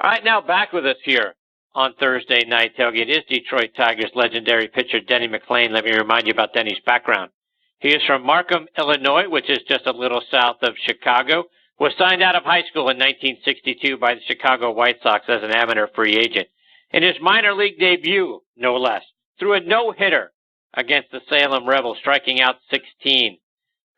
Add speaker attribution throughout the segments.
Speaker 1: All right, now back with us here on Thursday Night Tailgate is Detroit Tigers legendary pitcher Denny McLain. Let me remind you about Denny's background. He is from Markham, Illinois, which is just a little south of Chicago. Was signed out of high school in 1962 by the Chicago White Sox as an amateur free agent. In his minor league debut, no less, threw a no-hitter against the Salem Rebels, striking out 16.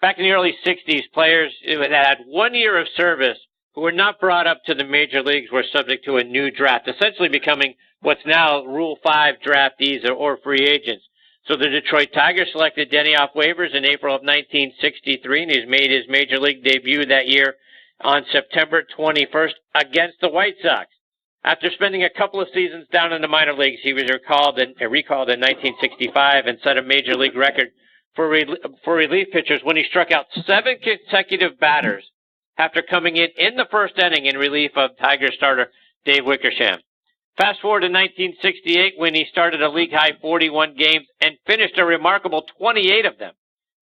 Speaker 1: Back in the early 60s, players that had 1 year of service who were not brought up to the major leagues were subject to a new draft, essentially becoming what's now Rule 5 draftees or free agents. So the Detroit Tigers selected Denny off waivers in April of 1963, and he's made his major league debut that year on September 21st against the White Sox. After spending a couple of seasons down in the minor leagues, he was recalled in 1965 and set a major league record for relief pitchers when he struck out 7 consecutive batters after coming in the first inning in relief of Tiger starter Dave Wickersham. Fast forward to 1968 when he started a league-high 41 games and finished a remarkable 28 of them.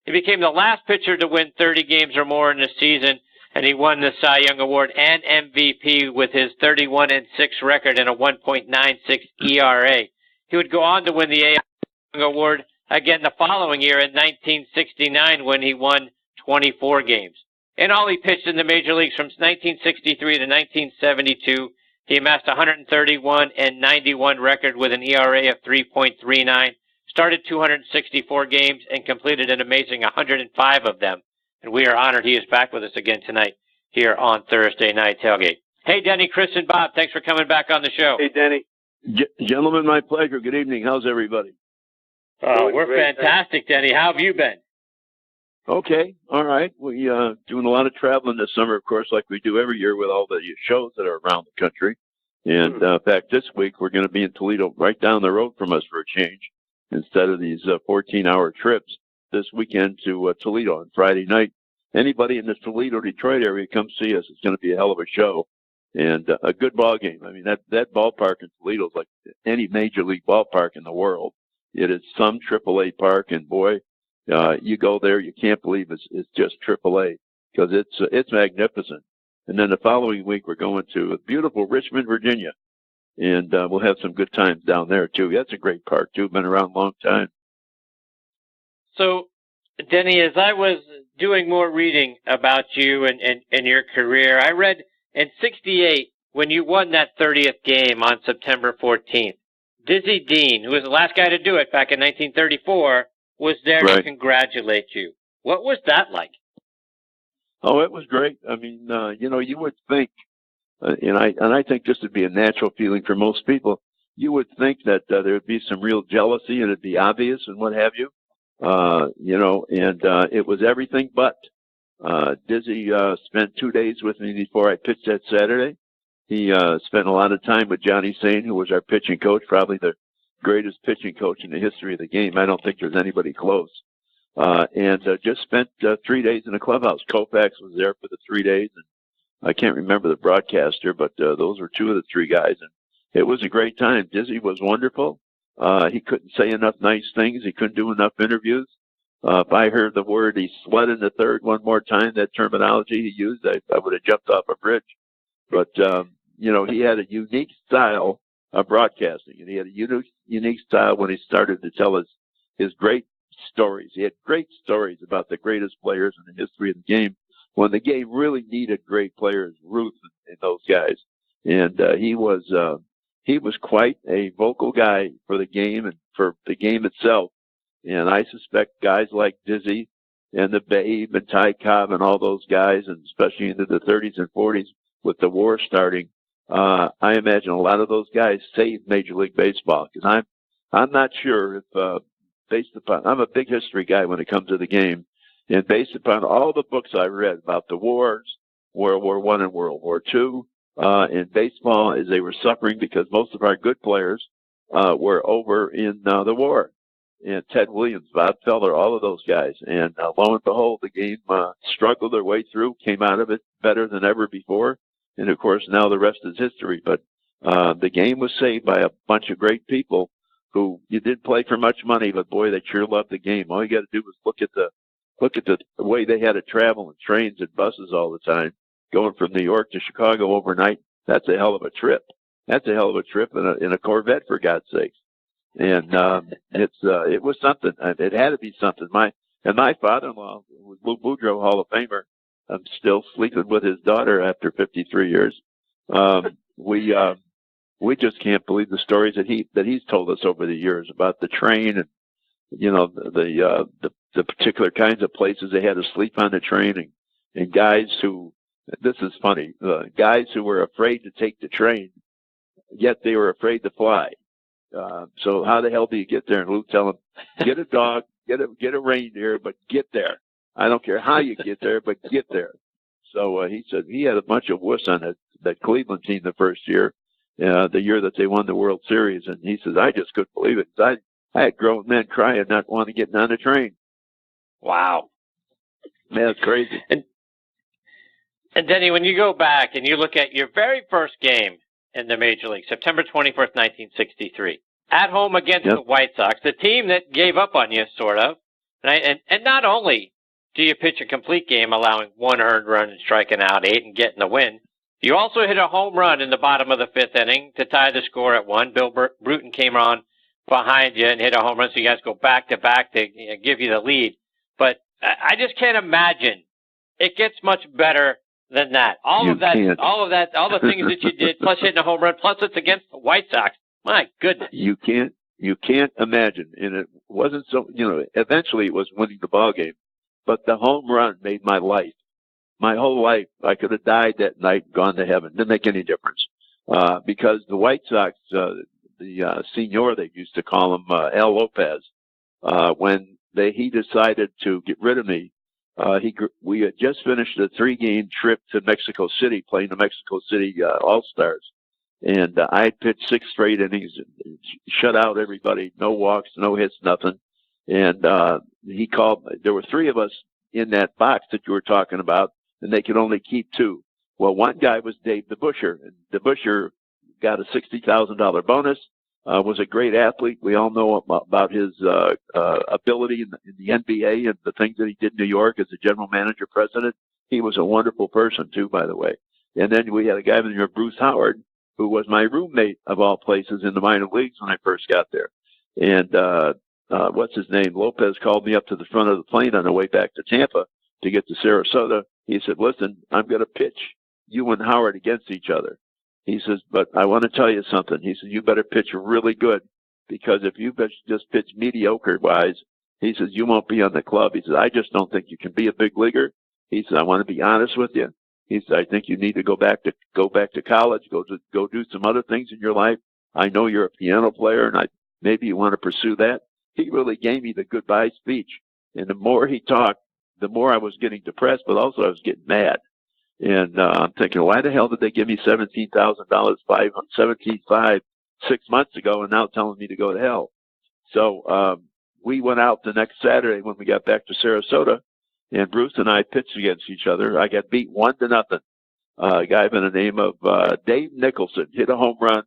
Speaker 1: He became the last pitcher to win 30 games or more in a season, and he won the Cy Young Award and MVP with his 31-6 record and a 1.96 ERA. He would go on to win the AL Young Award again the following year in 1969 when he won 24 games. In all, he pitched in the major leagues from 1963 to 1972. He amassed 131 and 91 record with an ERA of 3.39, started 264 games, and completed an amazing 105 of them. And we are honored he is back with us again tonight here on Thursday Night Tailgate. Hey, Denny, Chris, and Bob, thanks for coming back on the show.
Speaker 2: Hey, Denny.
Speaker 3: Gentlemen, my pleasure. Good evening. How's everybody?
Speaker 1: We're great, fantastic, Denny. How have you been?
Speaker 3: Okay. All right. We doing a lot of traveling this summer, of course, like we do every year with all the shows that are around the country. And in fact, this week we're going to be in Toledo, right down the road from us for a change, instead of these 14-hour trips this weekend to Toledo on Friday night. Anybody in the Toledo, Detroit area, come see us. It's going to be a hell of a show and a good ball game. I mean, that ballpark in Toledo is like any major league ballpark in the world. It is some AAA park, and boy, you go there, you can't believe it's just AAA because it's magnificent. And then the following week, we're going to beautiful Richmond, Virginia, and we'll have some good times down there too. That's a great park too. Been around a long time.
Speaker 1: So, Denny, as I was doing more reading about you and your career, I read in '68 when you won that 30th game on September 14th, Dizzy Dean, who was the last guy to do it back in 1934, was there to congratulate you. What was that like?
Speaker 3: Oh, it was great. I mean, you would think, and I think this would be a natural feeling for most people. You would think that there would be some real jealousy and it'd be obvious and what have you, it was everything but. Dizzy spent 2 days with me before I pitched that Saturday. He spent a lot of time with Johnny Sane, who was our pitching coach, probably the greatest pitching coach in the history of the game. I don't think there's anybody close. And just spent 3 days in the clubhouse. Koufax was there for the 3 days, and I can't remember the broadcaster, but those were 2 of the 3 guys, and it was a great time. Dizzy was wonderful. He couldn't say enough nice things. He couldn't do enough interviews. If I heard the word he slid in the third one more time, that terminology he used, I would have jumped off a bridge. But, he had a unique style of broadcasting, and he had a unique style when he started to tell his great stories. He had great stories about the greatest players in the history of the game when the game really needed great players, Ruth and those guys. And he was quite a vocal guy for the game and for the game itself. And I suspect guys like Dizzy and the Babe and Ty Cobb and all those guys, and especially into the 30s and 40s with the war starting, I imagine a lot of those guys saved Major League Baseball, because I'm not sure if based upon, I'm a big history guy when it comes to the game, and based upon all the books I read about the wars, World War I and World War II, in baseball, as they were suffering because most of our good players were over in the war. And Ted Williams, Bob Feller, all of those guys. And lo and behold, the game struggled their way through, came out of it better than ever before. And, of course, now the rest is history. But the game was saved by a bunch of great people who you didn't play for much money, but, boy, they sure loved the game. All you got to do was look at the way they had to travel in trains and buses all the time, going from New York to Chicago overnight, that's a hell of a trip. That's a hell of a trip in a Corvette, for God's sakes. And it was something. It had to be something. My father-in-law, Lou Boudreaux, Hall of Famer, I'm still sleeping with his daughter after 53 years. We just can't believe the stories that he's told us over the years about the train and the particular kinds of places they had to sleep on the train and guys who, this is funny, guys who were afraid to take the train, yet they were afraid to fly. So how the hell do you get there? And Lou tell him, get a dog, get a reindeer, but get there. I don't care how you get there, but get there. So he said he had a bunch of wuss on that Cleveland team the first year, the year that they won the World Series. And he says, I just couldn't believe it. I had grown men crying, not wanting to get on the train.
Speaker 1: Wow.
Speaker 3: Man, it's crazy.
Speaker 1: And Denny, when you go back and you look at your very first game in the Major League, September 21st, 1963, at home against the White Sox, the team that gave up on you, sort of. Right? And not only do you pitch a complete game, allowing 1 earned run and striking out 8 and getting the win, you also hit a home run in the bottom of the 5th inning to tie the score at 1. Bill Bruton came on behind you and hit a home run, so you guys go back-to-back to give you the lead. But I just can't imagine it gets much better than that. All of that, all the things that you did, plus hitting a home run, plus it's against the White Sox. My goodness.
Speaker 3: You can't imagine. And it wasn't so, eventually it was winning the ball game, but the home run made my life. My whole life, I could have died that night and gone to heaven. Didn't make any difference. Because the White Sox, the senior, they used to call him, Al Lopez, when he decided to get rid of me, we had just finished a 3-game trip to Mexico City, playing the Mexico City All-Stars. And I had pitched 6 straight innings, shut out everybody, no walks, no hits, nothing. And he called, there were 3 of us in that box that you were talking about, and they could only keep 2. Well, one guy was Dave DeBuscher, and DeBuscher got a $60,000 bonus, was a great athlete. We all know about his ability in the NBA and the things that he did in New York as a general manager, president. He was a wonderful person, too, by the way. And then we had a guy by the name of Bruce Howard, who was my roommate, of all places, in the minor leagues when I first got there. And what's his name? Lopez called me up to the front of the plane on the way back to Tampa to get to Sarasota. He said, listen, I'm going to pitch you and Howard against each other. He says, but I want to tell you something. He says, you better pitch really good, because if you just pitch mediocre-wise, he says, you won't be on the club. He says, I just don't think you can be a big leaguer. He said, I want to be honest with you. He said, I think you need to go back to college, go do some other things in your life. I know you're a piano player, and maybe you want to pursue that. He really gave me the goodbye speech. And the more he talked, the more I was getting depressed, but also I was getting mad. And I'm thinking, why the hell did they give me $17,000, $17,500, 6 months ago, and now telling me to go to hell? So we went out the next Saturday when we got back to Sarasota, and Bruce and I pitched against each other. I got beat 1-0. A guy by the name of Dave Nicholson hit a home run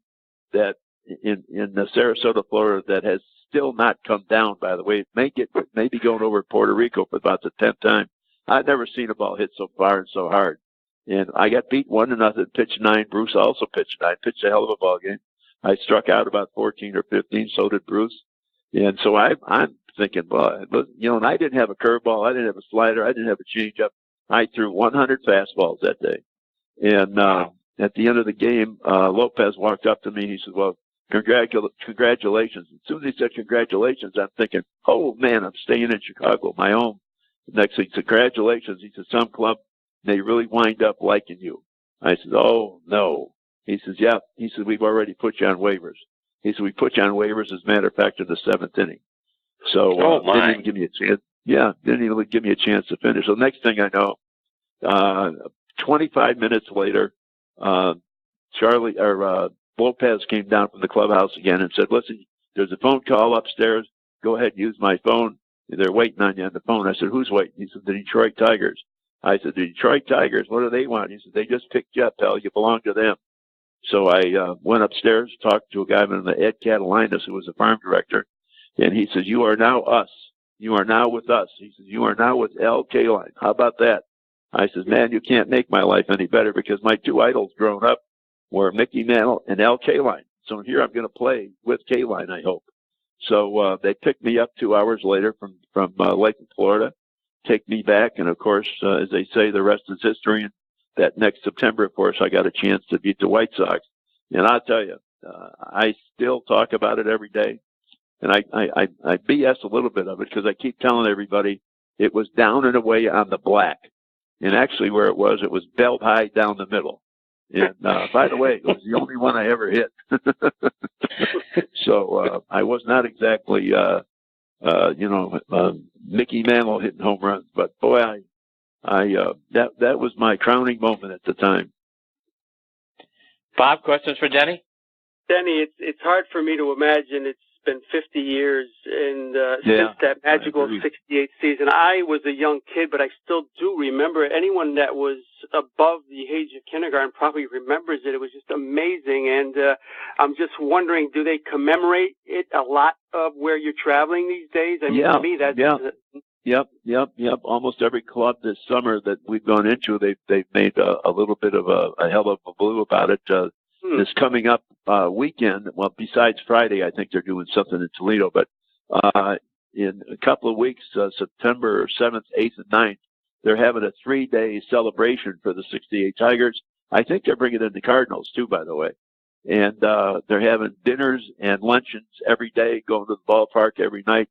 Speaker 3: that in Sarasota, Florida, that has still not come down, by the way. It may be going over Puerto Rico for about the 10th time. I've never seen a ball hit so far and so hard. And I got beat 1-0, pitched 9. Bruce also pitched 9. Pitched a hell of a ball game. I struck out about 14 or 15. So did Bruce. And so I'm thinking, well, and I didn't have a curveball. I didn't have a slider. I didn't have a changeup. I threw 100 fastballs that day. And at the end of the game, Lopez walked up to me and he said, well, congratulations. As soon as he said congratulations, I'm thinking, oh, man, I'm staying in Chicago, my home. Next thing, congratulations. He said, some club, they really wind up liking you. I said, oh, no. He says, yeah. He said, we've already put you on waivers. He said, we put you on waivers, as a matter of fact, in the 7th inning. So didn't even give me a chance. Yeah, didn't even give me a chance to finish. So next thing I know, 25 minutes later, Lopez came down from the clubhouse again and said, listen, there's a phone call upstairs. Go ahead and use my phone. They're waiting on you on the phone. I said, who's waiting? He said, the Detroit Tigers. I said, the Detroit Tigers, what do they want? He said, they just picked you up, pal. You belong to them. So I went upstairs, talked to a guy named Ed Catalinas, who was the farm director, and he said, you are now us. You are now with us. He said, you are now with Al Kaline. How about that? I said, man, you can't make my life any better, because my 2 idols growing up were Mickey Mantle and Al Kaline. So here I'm going to play with Kaline, I hope. So they picked me up 2 hours later from Lakeland, Florida, take me back, and of course, as they say, the rest is history. And that next September, of course, I got a chance to beat the White Sox. And I'll tell you, I still talk about it every day. And I BS a little bit of it because I keep telling everybody it was down and away on the black. And actually where it was belt high down the middle. And by the way, it was the only one I ever hit. So I was not exactly, Mickey Mantle hitting home runs. But boy, that was my crowning moment at the time.
Speaker 1: Bob, questions for Denny?
Speaker 2: Denny, it's hard for me to imagine it's been 50 years and since that magical 68 season. I was a young kid, but I still do remember it. Anyone that was above the age of kindergarten probably remembers it. It was just amazing. And I'm just wondering, do they commemorate it a lot of where you're traveling these days? I mean, to me, that's...
Speaker 3: Yep. Almost every club this summer that we've gone into, they've made a little bit of a hell of a blue about it. This coming up weekend, well, besides Friday, I think they're doing something in Toledo, but in a couple of weeks, September 7th, 8th, and 9th, they're having a 3-day celebration for the 68 Tigers. I think they're bringing in the Cardinals, too, by the way. And they're having dinners and luncheons every day, going to the ballpark every night,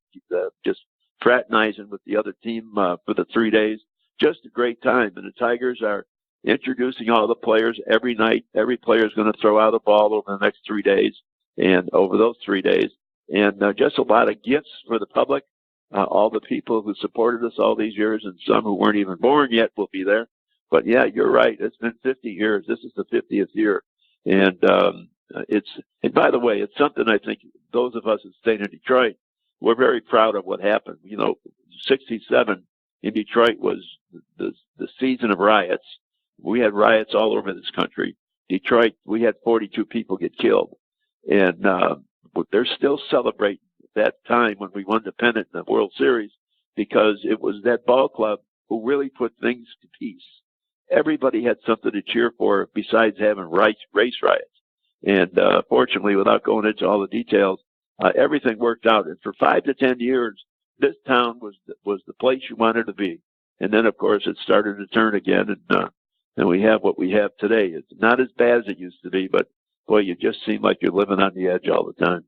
Speaker 3: just fraternizing with the other team for the 3 days. Just a great time. And the Tigers are introducing all the players every night. Every player is going to throw out a ball over the next 3 days and over those 3 days. And just a lot of gifts for the public. All the people who supported us all these years and some who weren't even born yet will be there. But yeah, you're right. It's been 50 years. This is the 50th year. And and by the way, it's something I think those of us that stayed in Detroit, we're very proud of what happened. 67 in Detroit was the season of riots. We had riots all over this country. Detroit, we had 42 people get killed. And they're still celebrating that time when we won the pennant in the World Series because it was that ball club who really put things to peace. Everybody had something to cheer for besides having race riots. And fortunately, without going into all the details, everything worked out. And for 5 to 10 years, this town was the place you wanted to be. And then, of course, it started to turn again, and we have what we have today. It's not as bad as it used to be, but boy, you just seem like you're living on the edge all the time.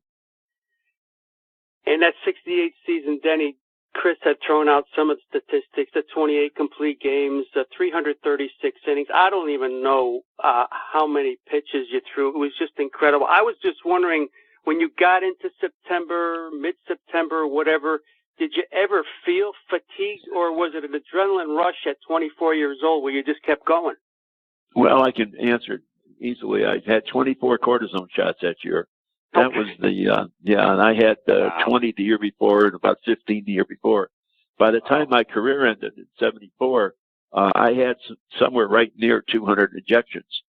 Speaker 2: In that 68 season, Denny, Chris had thrown out some of the statistics, the 28 complete games, the 336 innings. I don't even know how many pitches you threw. It was just incredible. I was just wondering, when you got into September, mid-September, whatever, did you ever feel fatigued, or was it an adrenaline rush at 24 years old where you just kept going?
Speaker 3: Well, I can answer it easily. I had 24 cortisone shots that year. That was and I had 20 the year before and about 15 the year before. By the time my career ended in 74, I had somewhere right near 200 injections.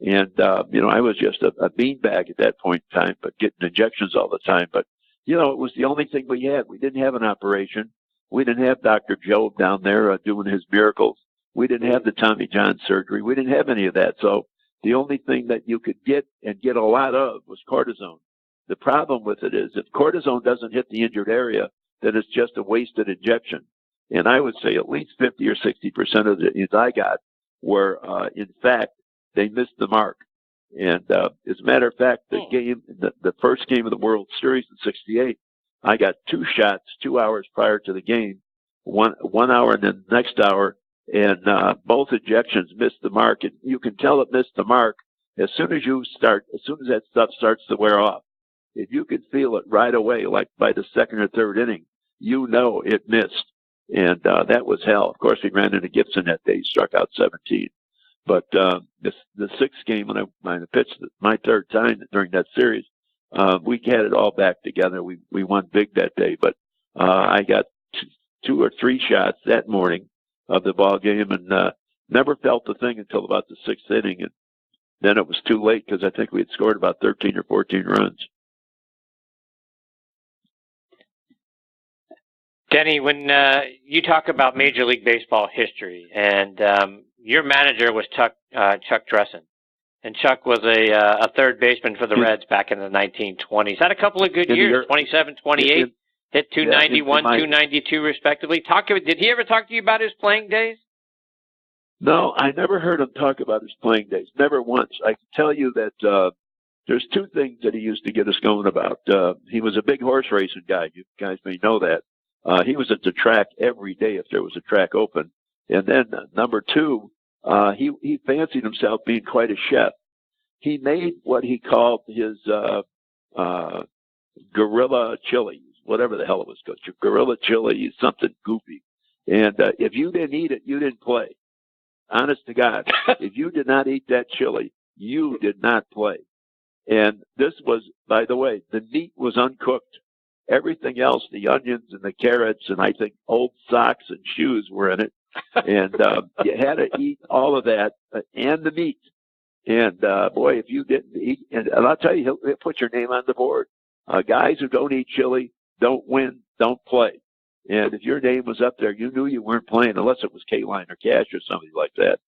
Speaker 3: And, I was just a beanbag at that point in time, but getting injections all the time. But, it was the only thing we had. We didn't have an operation. We didn't have Dr. Job down there doing his miracles. We didn't have the Tommy John surgery. We didn't have any of that. So the only thing that you could get and get a lot of was cortisone. The problem with it is if cortisone doesn't hit the injured area, then it's just a wasted injection. And I would say at least 50 or 60% of the hits I got were, in fact, they missed the mark. And as a matter of fact, the first game of the World Series in 68, I got 2 shots 2 hours prior to the game, one hour and then the next hour, and both injections missed the mark. And you can tell it missed the mark as soon as that stuff starts to wear off. If you could feel it right away, like by the second or third inning, it missed. And that was hell. Of course, we ran into Gibson that day. He struck out 17. But the 6th game, when I pitched my third time during that series, we had it all back together. We won big that day. But I got 2 or 3 shots that morning of the ball game and never felt the thing until about the 6th inning. And then it was too late because I think we had scored about 13 or 14 runs.
Speaker 1: Denny, when you talk about Major League Baseball history, and your manager was Chuck Dressen, And Chuck was a third baseman for the Reds back in the 1920s. Had a couple of good years, 27, 28, hit 291, 292 respectively. Did he ever talk to you about his playing days?
Speaker 3: No, I never heard him talk about his playing days. Never once. I can tell you that there's two things that he used to get us going about. He was a big horse racing guy. You guys may know that. He was at the track every day if there was a track open. And then number two, he fancied himself being quite a chef. He made what he called his gorilla chili, whatever the hell it was called. Gorilla chili, something goofy. And if you didn't eat it, you didn't play. Honest to God, if you did not eat that chili, you did not play. And this was, by the way, the meat was uncooked. Everything else, the onions and the carrots and I think old socks and shoes were in it. And you had to eat all of that and the meat. And boy, if you didn't eat, and I'll tell you, he'll put your name on the board. Guys who don't eat chili don't win, don't play. And if your name was up there, you knew you weren't playing unless it was K-Line or Cash or somebody like that.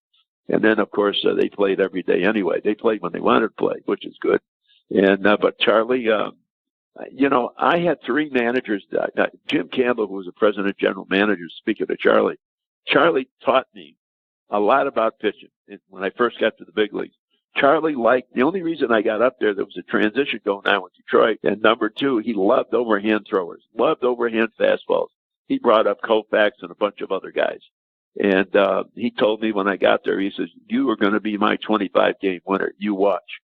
Speaker 3: And then, of course, they played every day anyway. They played when they wanted to play, which is good. And but Charlie, I had three managers. Jim Campbell, who was the president general manager, speaking of Charlie, Charlie taught me a lot about pitching when I first got to the big leagues. Charlie liked, the only reason I got up there was a transition going on with Detroit. And number two, he loved overhand throwers, loved overhand fastballs. He brought up Koufax and a bunch of other guys. And he told me when I got there, he says, you are going to be my 25-game winner. You watch.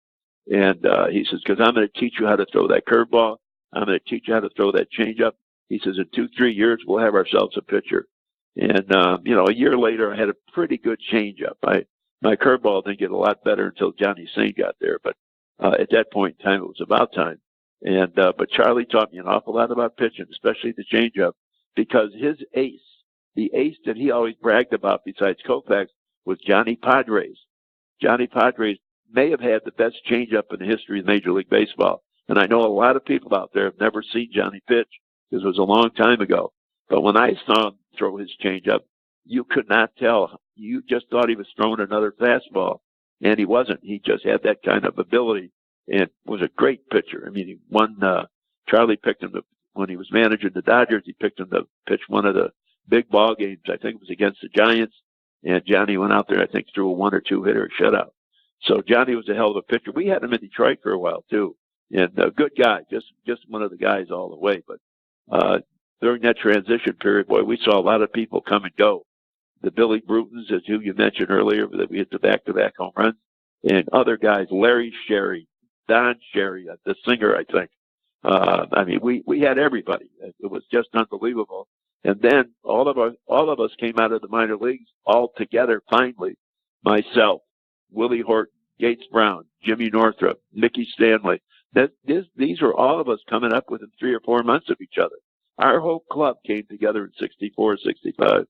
Speaker 3: And he says, because I'm going to teach you how to throw that curveball. I'm going to teach you how to throw that changeup. He says, in 2-3 years, we'll have ourselves a pitcher. And, a year later, I had a pretty good changeup. My curveball didn't get a lot better until Johnny Saint got there. But at that point in time, it was about time. And but Charlie taught me an awful lot about pitching, especially the changeup, because his ace, the ace that he always bragged about besides Koufax, was Johnny Padres. Johnny Padres may have had the best changeup in the history of Major League Baseball. And I know a lot of people out there have never seen Johnny pitch because it was a long time ago. But when I saw him throw his changeup, you could not tell. You just thought he was throwing another fastball, and he wasn't. He just had that kind of ability and was a great pitcher. I mean, he won. Charlie picked him when he was managing the Dodgers. He picked him to pitch one of the big ball games. I think it was against the Giants, and Johnny went out there. I think threw a 1 or 2 hitter shutout. So Johnny was a hell of a pitcher. We had him in Detroit for a while too, and a good guy, just one of the guys all the way. But during that transition period, boy, we saw a lot of people come and go. The Billy Brutons, as who you mentioned earlier, that we hit the back-to-back home runs, and other guys, Larry Sherry, Don Sherry, the singer, I think. We had everybody. It was just unbelievable. And then all of us came out of the minor leagues all together finally. Myself, Willie Horton, Gates Brown, Jimmy Northrup, Mickey Stanley. These were all of us coming up within 3 or 4 months of each other. Our whole club came together in 64, 65.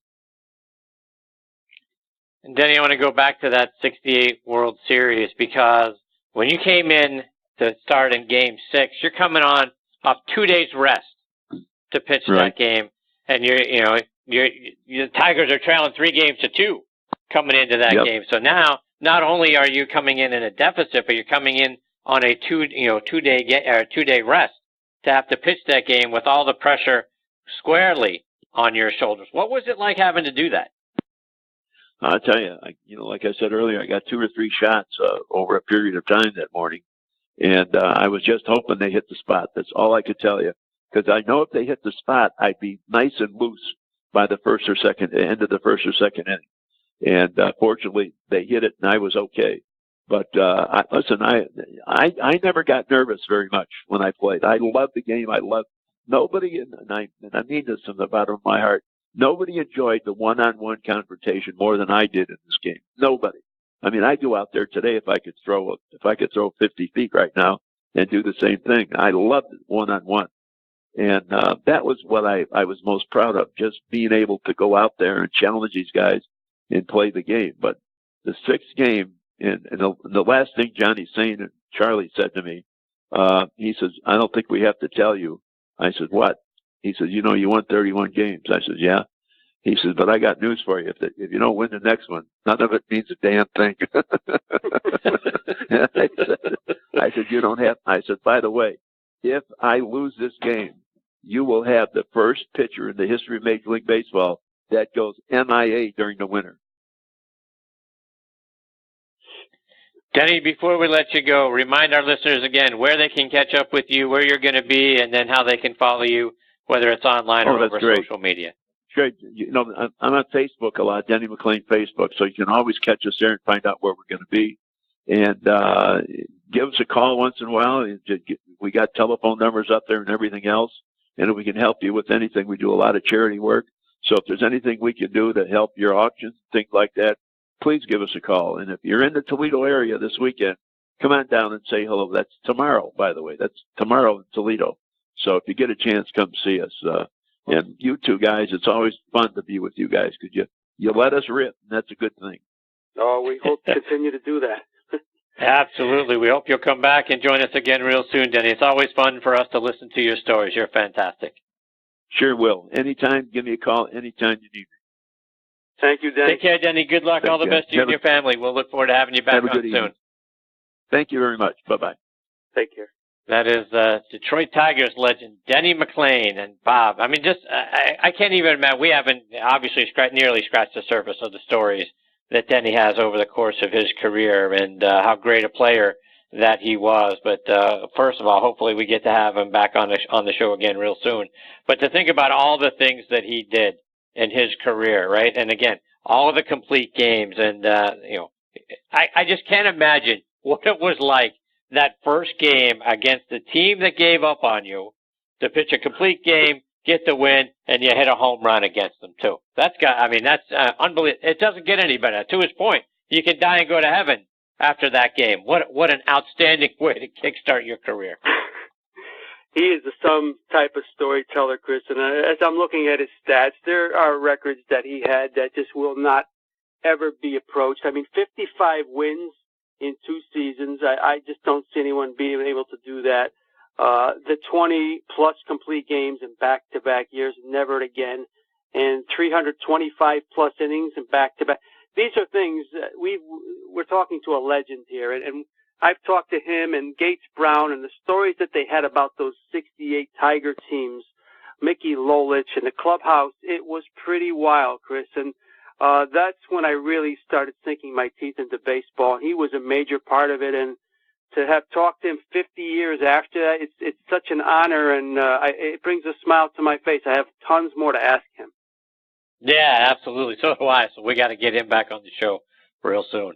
Speaker 1: And Denny, I want to go back to that 68 World Series because when you came in to start in Game 6, you're coming off 2 days rest to pitch that game, and the Tigers are trailing 3-2 coming into that game. So now, not only are you coming in a deficit, but you're coming in on a 2-day rest to have to pitch that game with all the pressure squarely on your shoulders. What was it like having to do that?
Speaker 3: I'll tell you, like I said earlier, I got 2 or 3 shots over a period of time that morning. And I was just hoping they hit the spot. That's all I could tell you. Because I know if they hit the spot, I'd be nice and loose by the end of the first or second inning. And fortunately, they hit it, and I was okay. But I never got nervous very much when I played. I loved the game. Nobody, and I mean this from the bottom of my heart, nobody enjoyed the one-on-one confrontation more than I did in this game. Nobody. I mean, I'd go out there today if I could throw 50 feet right now and do the same thing. I loved it one-on-one. And that was what I was most proud of, just being able to go out there and challenge these guys and play the game. But the 6th game, and the last thing Johnny Saint and Charlie said to me, he says, I don't think we have to tell you. I said, what? He said, you won 31 games. I said, yeah. He says, but I got news for you. If you don't win the next one, none of it means a damn thing. I said, you don't have. I said, by the way, if I lose this game, you will have the first pitcher in the history of Major League Baseball that goes MIA during the winter.
Speaker 1: Denny, before we let you go, remind our listeners again where they can catch up with you, where you're going to be, and then how they can follow you, whether it's online or over social media.
Speaker 3: Great. You know, I'm on Facebook a lot, Denny McLain Facebook, so you can always catch us there and find out where we're going to be. And give us a call once in a while. We got telephone numbers up there and everything else. And if we can help you with anything, we do a lot of charity work. So if there's anything we can do to help your auctions, things like that, please give us a call. And if you're in the Toledo area this weekend, come on down and say hello. That's tomorrow, by the way. That's tomorrow in Toledo. So if you get a chance, come see us. And you two guys, it's always fun to be with you guys because you let us rip, and that's a good thing.
Speaker 2: Oh, we hope to continue to do that.
Speaker 1: Absolutely. We hope you'll come back and join us again real soon, Denny. It's always fun for us to listen to your stories. You're fantastic.
Speaker 3: Sure will. Anytime, give me a call anytime you need me.
Speaker 2: Thank you, Denny.
Speaker 1: Take care, Denny. Good luck. All the best to you and your family. We'll look forward to having you back on soon.
Speaker 3: Thank you very much. Bye-bye.
Speaker 2: Take care.
Speaker 1: That is Detroit Tigers legend Denny McLain. And Bob, I mean, I can't even imagine. We haven't obviously nearly scratched the surface of the stories that Denny has over the course of his career and how great a player that he was. But first of all, hopefully we get to have him back on the show again real soon. But to think about all the things that he did in his career, right? And again, all of the complete games. And, I just can't imagine what it was like that first game against the team that gave up on you to pitch a complete game, get the win, and you hit a home run against them too. That's unbelievable. It doesn't get any better. To his point, you can die and go to heaven after that game. What an outstanding way to kickstart your career.
Speaker 2: He is some type of storyteller, Chris. And as I'm looking at his stats, there are records that he had that just will not ever be approached. I mean, 55 wins in 2 seasons. I just don't see anyone being able to do that. The 20-plus complete games in back-to-back years, never again. And 325-plus innings in back-to-back. These are things we're talking to a legend here. And I've talked to him and Gates Brown and the stories that they had about those 68 Tiger teams, Mickey Lolich and the clubhouse. It was pretty wild, Chris. And that's when I really started sinking my teeth into baseball. He was a major part of it, and to have talked to him 50 years after that, it's such an honor, and it brings a smile to my face. I have tons more to ask him.
Speaker 1: Yeah, absolutely. So do I. So we got to get him back on the show real soon.